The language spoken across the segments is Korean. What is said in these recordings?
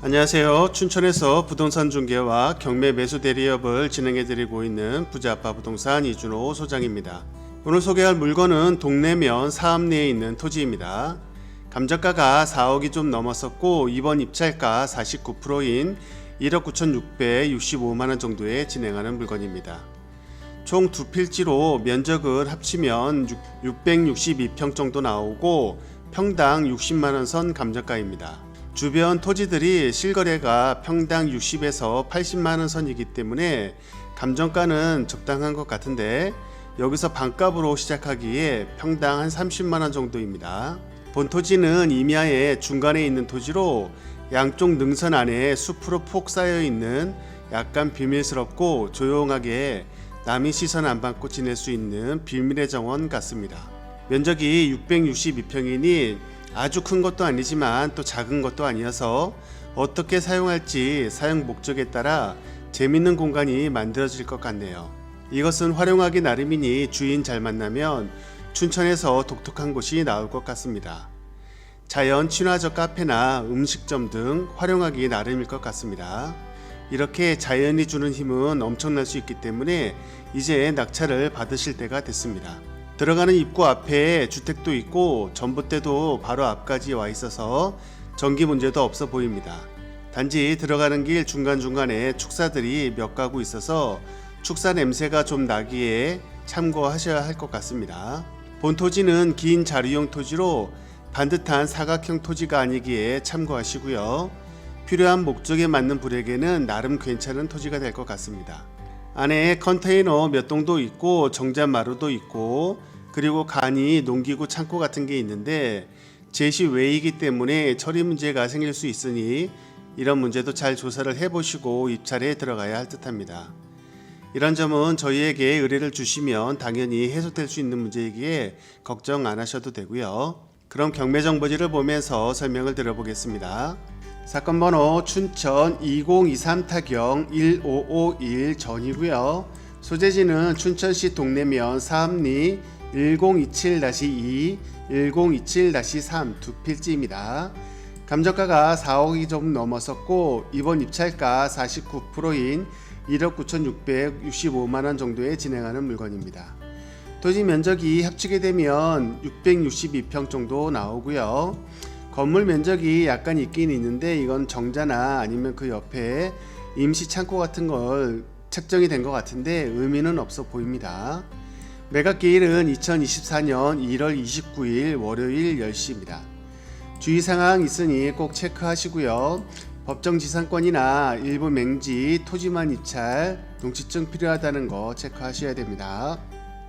안녕하세요. 춘천에서 부동산 중개와 경매 매수 대리업을 진행해드리고 있는 부자아빠 부동산 이준호 소장입니다. 오늘 소개할 물건은 동래면 사암리에 있는 토지입니다. 감정가가 4억이 좀 넘었었고 이번 입찰가 49%인 1억 9,665만원 정도에 진행하는 물건입니다. 총 두 필지로 면적은 합치면 662평 정도 나오고 평당 60만원 선 감정가입니다. 주변 토지들이 실거래가 평당 60에서 80만원 선이기 때문에 감정가는 적당한 것 같은데 여기서 반값으로 시작하기에 평당 한 30만원 정도입니다. 본 토지는 임야의 중간에 있는 토지로 양쪽 능선 안에 숲으로 폭 쌓여 있는 약간 비밀스럽고 조용하게 남의 시선 안 받고 지낼 수 있는 비밀의 정원 같습니다. 면적이 662평이니 아주 큰 것도 아니지만 또 작은 것도 아니어서 어떻게 사용할지 사용 목적에 따라 재밌는 공간이 만들어질 것 같네요. 이것은 활용하기 나름이니 주인 잘 만나면 춘천에서 독특한 곳이 나올 것 같습니다. 자연 친화적 카페나 음식점 등 활용하기 나름일 것 같습니다. 이렇게 자연이 주는 힘은 엄청날 수 있기 때문에 이제 낙찰을 받으실 때가 됐습니다. 들어가는 입구 앞에 주택도 있고 전봇대도 바로 앞까지 와 있어서 전기 문제도 없어 보입니다. 단지 들어가는 길 중간중간에 축사들이 몇 가구 있어서 축사 냄새가 좀 나기에 참고하셔야 할 것 같습니다. 본 토지는 긴 자리용 토지로 반듯한 사각형 토지가 아니기에 참고하시고요. 필요한 목적에 맞는 분에게는 나름 괜찮은 토지가 될 것 같습니다. 안에 컨테이너 몇 동도 있고 정잣마루도 있고 그리고 간이 농기구 창고 같은 게 있는데 제시 외이기 때문에 처리 문제가 생길 수 있으니 이런 문제도 잘 조사를 해보시고 입찰에 들어가야 할 듯합니다. 이런 점은 저희에게 의뢰를 주시면 당연히 해소될 수 있는 문제이기에 걱정 안 하셔도 되고요. 그럼 경매 정보지를 보면서 설명을 드려보겠습니다. 사건 번호 춘천 2023타경1551 전이고요. 소재지는 춘천시 동래면 사암리 1027-2, 1027-3 두 필지입니다. 감정가가 4억이 좀 넘었었고 이번 입찰가 49%인 1억 9,665만원 정도에 진행하는 물건입니다. 토지 면적이 합치게 되면 662평 정도 나오고요. 건물 면적이 약간 있긴 있는데 이건 정자나 아니면 그 옆에 임시 창고 같은 걸 책정이 된 것 같은데 의미는 없어 보입니다. 매각기일은 2024년 1월 29일 월요일 10시입니다. 주의사항 있으니 꼭 체크하시고요. 법정지상권이나 일부 맹지, 토지만 입찰, 농지증 필요하다는 거 체크하셔야 됩니다.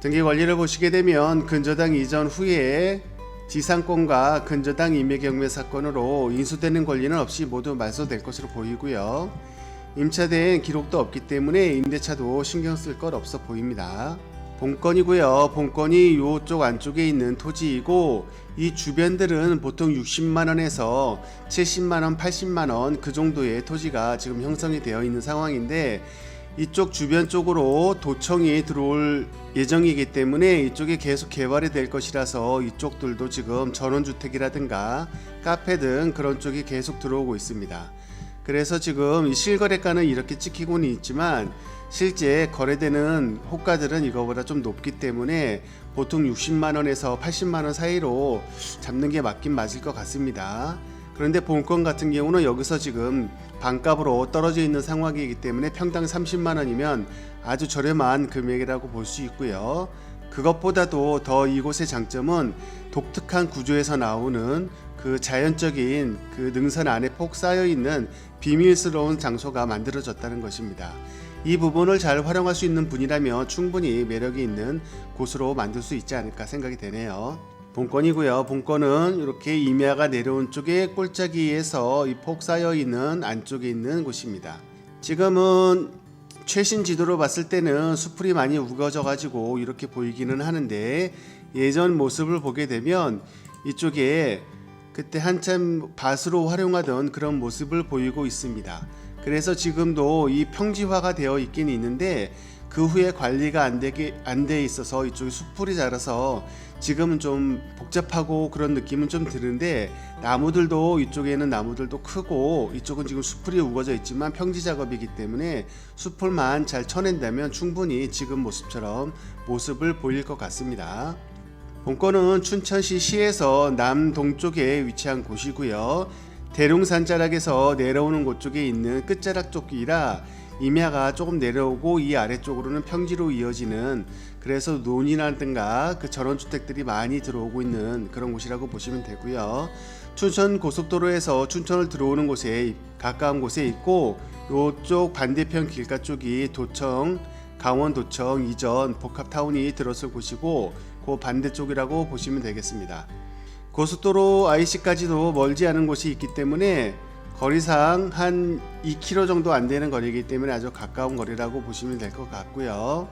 등기 권리를 보시게 되면 근저당 이전 후에 지상권과 근저당 임의경매 사건으로 인수되는 권리는 없이 모두 말소될 것으로 보이고요. 임차된 기록도 없기 때문에 임대차도 신경 쓸 것 없어 보입니다. 본건이고요. 본건이 이쪽 안쪽에 있는 토지이고 이 주변들은 보통 60만원에서 70만원, 80만원 그 정도의 토지가 지금 형성이 되어 있는 상황인데 이쪽 주변 쪽으로 도청이 들어올 예정이기 때문에 이쪽에 계속 개발이 될 것이라서 이쪽들도 지금 전원주택이라든가 카페 등 그런 쪽이 계속 들어오고 있습니다. 그래서 지금 이 실거래가는 이렇게 찍히고는 있지만 실제 거래되는 호가들은 이거보다 좀 높기 때문에 보통 60만원에서 80만원 사이로 잡는 게 맞긴 맞을 것 같습니다. 그런데 본건 같은 경우는 여기서 지금 반값으로 떨어져 있는 상황이기 때문에 평당 30만원이면 아주 저렴한 금액이라고 볼 수 있고요. 그것보다도 더 이곳의 장점은 독특한 구조에서 나오는 그 자연적인 그 능선 안에 폭 쌓여 있는 비밀스러운 장소가 만들어졌다는 것입니다. 이 부분을 잘 활용할 수 있는 분이라면 충분히 매력이 있는 곳으로 만들 수 있지 않을까 생각이 되네요. 본건이고요. 본건은 이렇게 임야가 내려온 쪽에 골짜기에서 이 폭 쌓여 있는 안쪽에 있는 곳입니다. 지금은 최신 지도로 봤을 때는 수풀이 많이 우거져 가지고 이렇게 보이기는 하는데 예전 모습을 보게 되면 이쪽에 그때 한참 밭으로 활용하던 그런 모습을 보이고 있습니다. 그래서 지금도 이 평지화가 되어 있긴 있는데 그 후에 관리가 안 돼 있어서 이쪽에 숯불이 자라서 지금은 좀 복잡하고 그런 느낌은 좀 드는데, 나무들도 이쪽에는 나무들도 크고 이쪽은 지금 숯불이 우거져 있지만 평지 작업이기 때문에 숯불만 잘 쳐낸다면 충분히 지금 모습처럼 모습을 보일 것 같습니다. 본건은 춘천시 시에서 남동쪽에 위치한 곳이고요. 대룡산 자락에서 내려오는 곳 쪽에 있는 끝자락 쪽이라 임야가 조금 내려오고 이 아래쪽으로는 평지로 이어지는, 그래서 논이라든가 그 전원주택들이 많이 들어오고 있는 그런 곳이라고 보시면 되고요. 춘천 고속도로에서 춘천을 들어오는 곳에 가까운 곳에 있고, 이쪽 반대편 길가 쪽이 도청, 강원도청 이전 복합타운이 들어설 곳이고 그 반대쪽이라고 보시면 되겠습니다. 고속도로 IC까지도 멀지 않은 곳이 있기 때문에 거리상 한 2km 정도 안 되는 거리이기 때문에 아주 가까운 거리라고 보시면 될 것 같고요.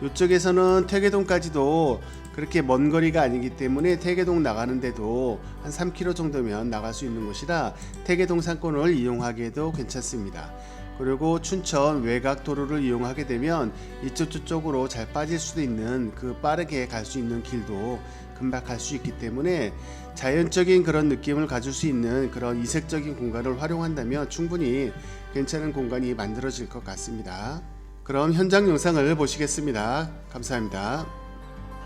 이쪽에서는 퇴계동까지도 그렇게 먼 거리가 아니기 때문에 퇴계동 나가는데도 한 3km 정도면 나갈 수 있는 곳이라 퇴계동 상권을 이용하기에도 괜찮습니다. 그리고 춘천 외곽 도로를 이용하게 되면 이쪽 저쪽으로 잘 빠질 수도 있는, 그 빠르게 갈 수 있는 길도 금방 갈 수 있기 때문에 자연적인 그런 느낌을 가질 수 있는 그런 이색적인 공간을 활용한다면 충분히 괜찮은 공간이 만들어질 것 같습니다. 그럼 현장 영상을 보시겠습니다. 감사합니다.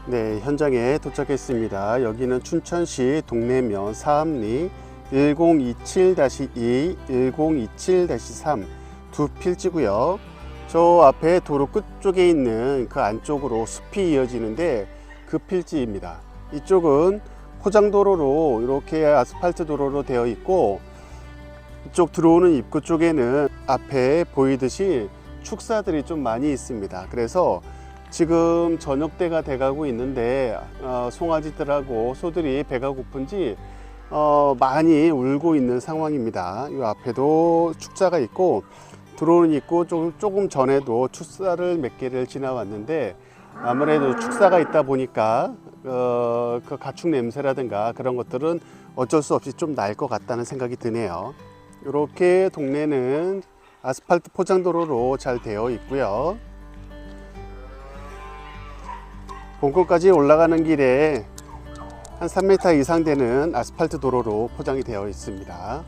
네, 현장에 도착했습니다. 여기는 춘천시 동래면 사암리 1027-2, 1027-3 두 필지고요. 저 앞에 도로 끝쪽에 있는 그 안쪽으로 숲이 이어지는데 그 필지입니다. 이쪽은 포장도로로 이렇게 아스팔트 도로로 되어 있고, 이쪽 들어오는 입구 쪽에는 앞에 보이듯이 축사들이 좀 많이 있습니다. 그래서 지금 저녁 때가 돼가고 있는데 송아지들하고 소들이 배가 고픈지 많이 울고 있는 상황입니다. 이 앞에도 축사가 있고, 들어오는 입구 조금 전에도 축사를 몇 개를 지나왔는데 아무래도 축사가 있다 보니까 그 가축 냄새라든가 그런 것들은 어쩔 수 없이 좀 날 것 같다는 생각이 드네요. 이렇게 동네는 아스팔트 포장도로로 잘 되어 있고요. 본건까지 올라가는 길에 한 3m 이상 되는 아스팔트 도로로 포장이 되어 있습니다.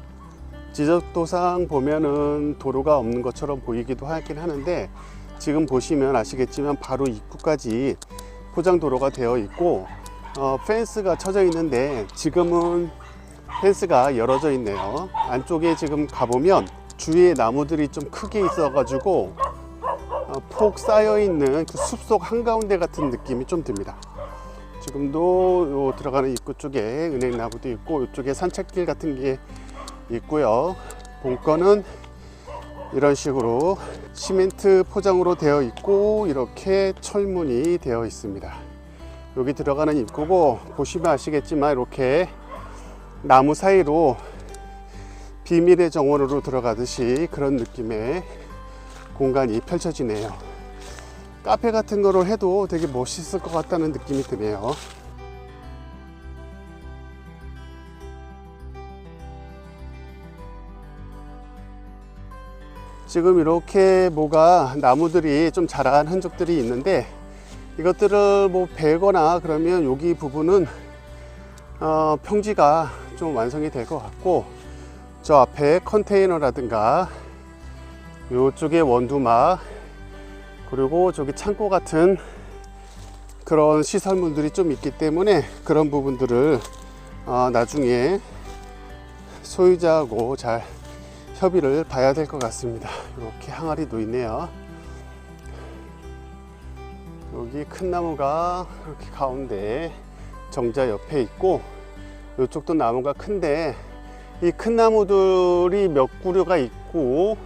지적도상 보면은 도로가 없는 것처럼 보이기도 하긴 하는데, 지금 보시면 아시겠지만 바로 입구까지 포장도로가 되어 있고 펜스가 쳐져 있는데 지금은 펜스가 열어져 있네요. 안쪽에 지금 가보면 주위에 나무들이 좀 크게 있어 가지고 폭 쌓여 있는 그 숲속 한가운데 같은 느낌이 좀 듭니다. 지금도 들어가는 입구 쪽에 은행나무도 있고 이쪽에 산책길 같은 게 있고요. 본건은 이런 식으로 시멘트 포장으로 되어 있고 이렇게 철문이 되어 있습니다. 여기 들어가는 입구고, 보시면 아시겠지만 이렇게 나무 사이로 비밀의 정원으로 들어가듯이 그런 느낌의 공간이 펼쳐지네요. 카페 같은 거를 해도 되게 멋있을 것 같다는 느낌이 드네요. 지금 이렇게 뭐가 나무들이 좀 자란 흔적들이 있는데, 이것들을 뭐 베거나 그러면 여기 부분은 평지가 좀 완성이 될 것 같고, 저 앞에 컨테이너라든가 이쪽에 원두막, 그리고 저기 창고 같은 그런 시설물들이 좀 있기 때문에 그런 부분들을 나중에 소유자하고 잘 협의를 봐야 될 것 같습니다. 이렇게 항아리도 있네요. 여기 큰 나무가 이렇게 가운데 정자 옆에 있고, 이쪽도 나무가 큰데 이 큰 나무들이 몇 그루가 있고,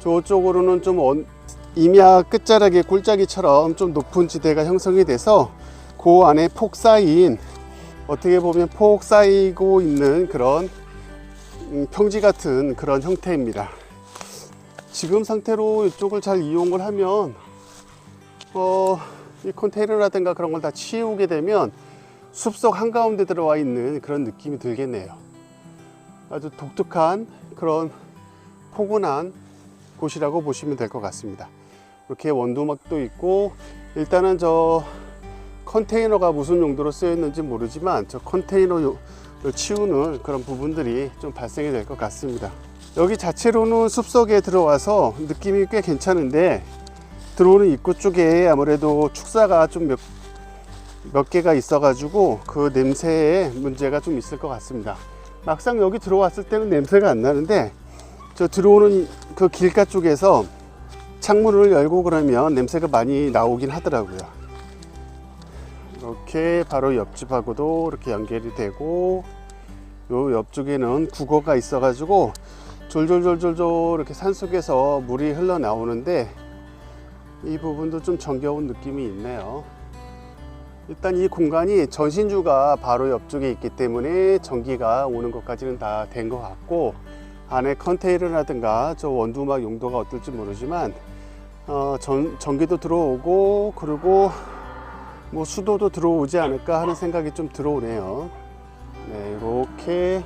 저쪽으로는 좀 임야 끝자락에 골짜기처럼 좀 높은 지대가 형성이 돼서 그 안에 폭 쌓인, 어떻게 보면 폭 쌓이고 있는 그런 평지 같은 그런 형태입니다. 지금 상태로 이쪽을 잘 이용을 하면 이 컨테이너라든가 그런 걸 다 치우게 되면 숲속 한가운데 들어와 있는 그런 느낌이 들겠네요. 아주 독특한 그런 포근한 곳이라고 보시면 될 것 같습니다. 이렇게 원두막도 있고, 일단은 저 컨테이너가 무슨 용도로 쓰였는지 모르지만 저 컨테이너를 치우는 그런 부분들이 좀 발생이 될 것 같습니다. 여기 자체로는 숲속에 들어와서 느낌이 꽤 괜찮은데, 들어오는 입구 쪽에 아무래도 축사가 좀 몇 개가 있어 가지고 그 냄새에 문제가 좀 있을 것 같습니다. 막상 여기 들어왔을 때는 냄새가 안 나는데, 저 들어오는 그 길가 쪽에서 창문을 열고 그러면 냄새가 많이 나오긴 하더라고요. 이렇게 바로 옆집하고도 이렇게 연결이 되고, 요 옆쪽에는 국어가 있어 가지고 졸졸졸졸졸 이렇게 산속에서 물이 흘러나오는데, 이 부분도 좀 정겨운 느낌이 있네요. 일단 이 공간이 전신주가 바로 옆쪽에 있기 때문에 전기가 오는 것까지는 다 된 것 같고, 안에 컨테이너라든가 저 원두막 용도가 어떨지 모르지만 전기도 들어오고, 그리고 뭐 수도도 들어오지 않을까 하는 생각이 좀 들어오네요. 네, 이렇게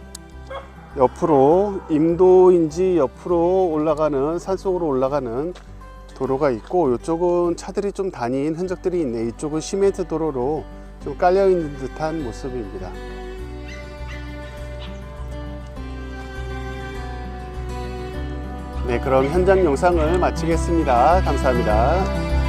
옆으로 임도인지 옆으로 올라가는, 산속으로 올라가는 도로가 있고, 이쪽은 차들이 좀 다닌 흔적들이 있네. 이쪽은 시멘트 도로로 좀 깔려 있는 듯한 모습입니다. 네, 그럼 현장 영상을 마치겠습니다. 감사합니다.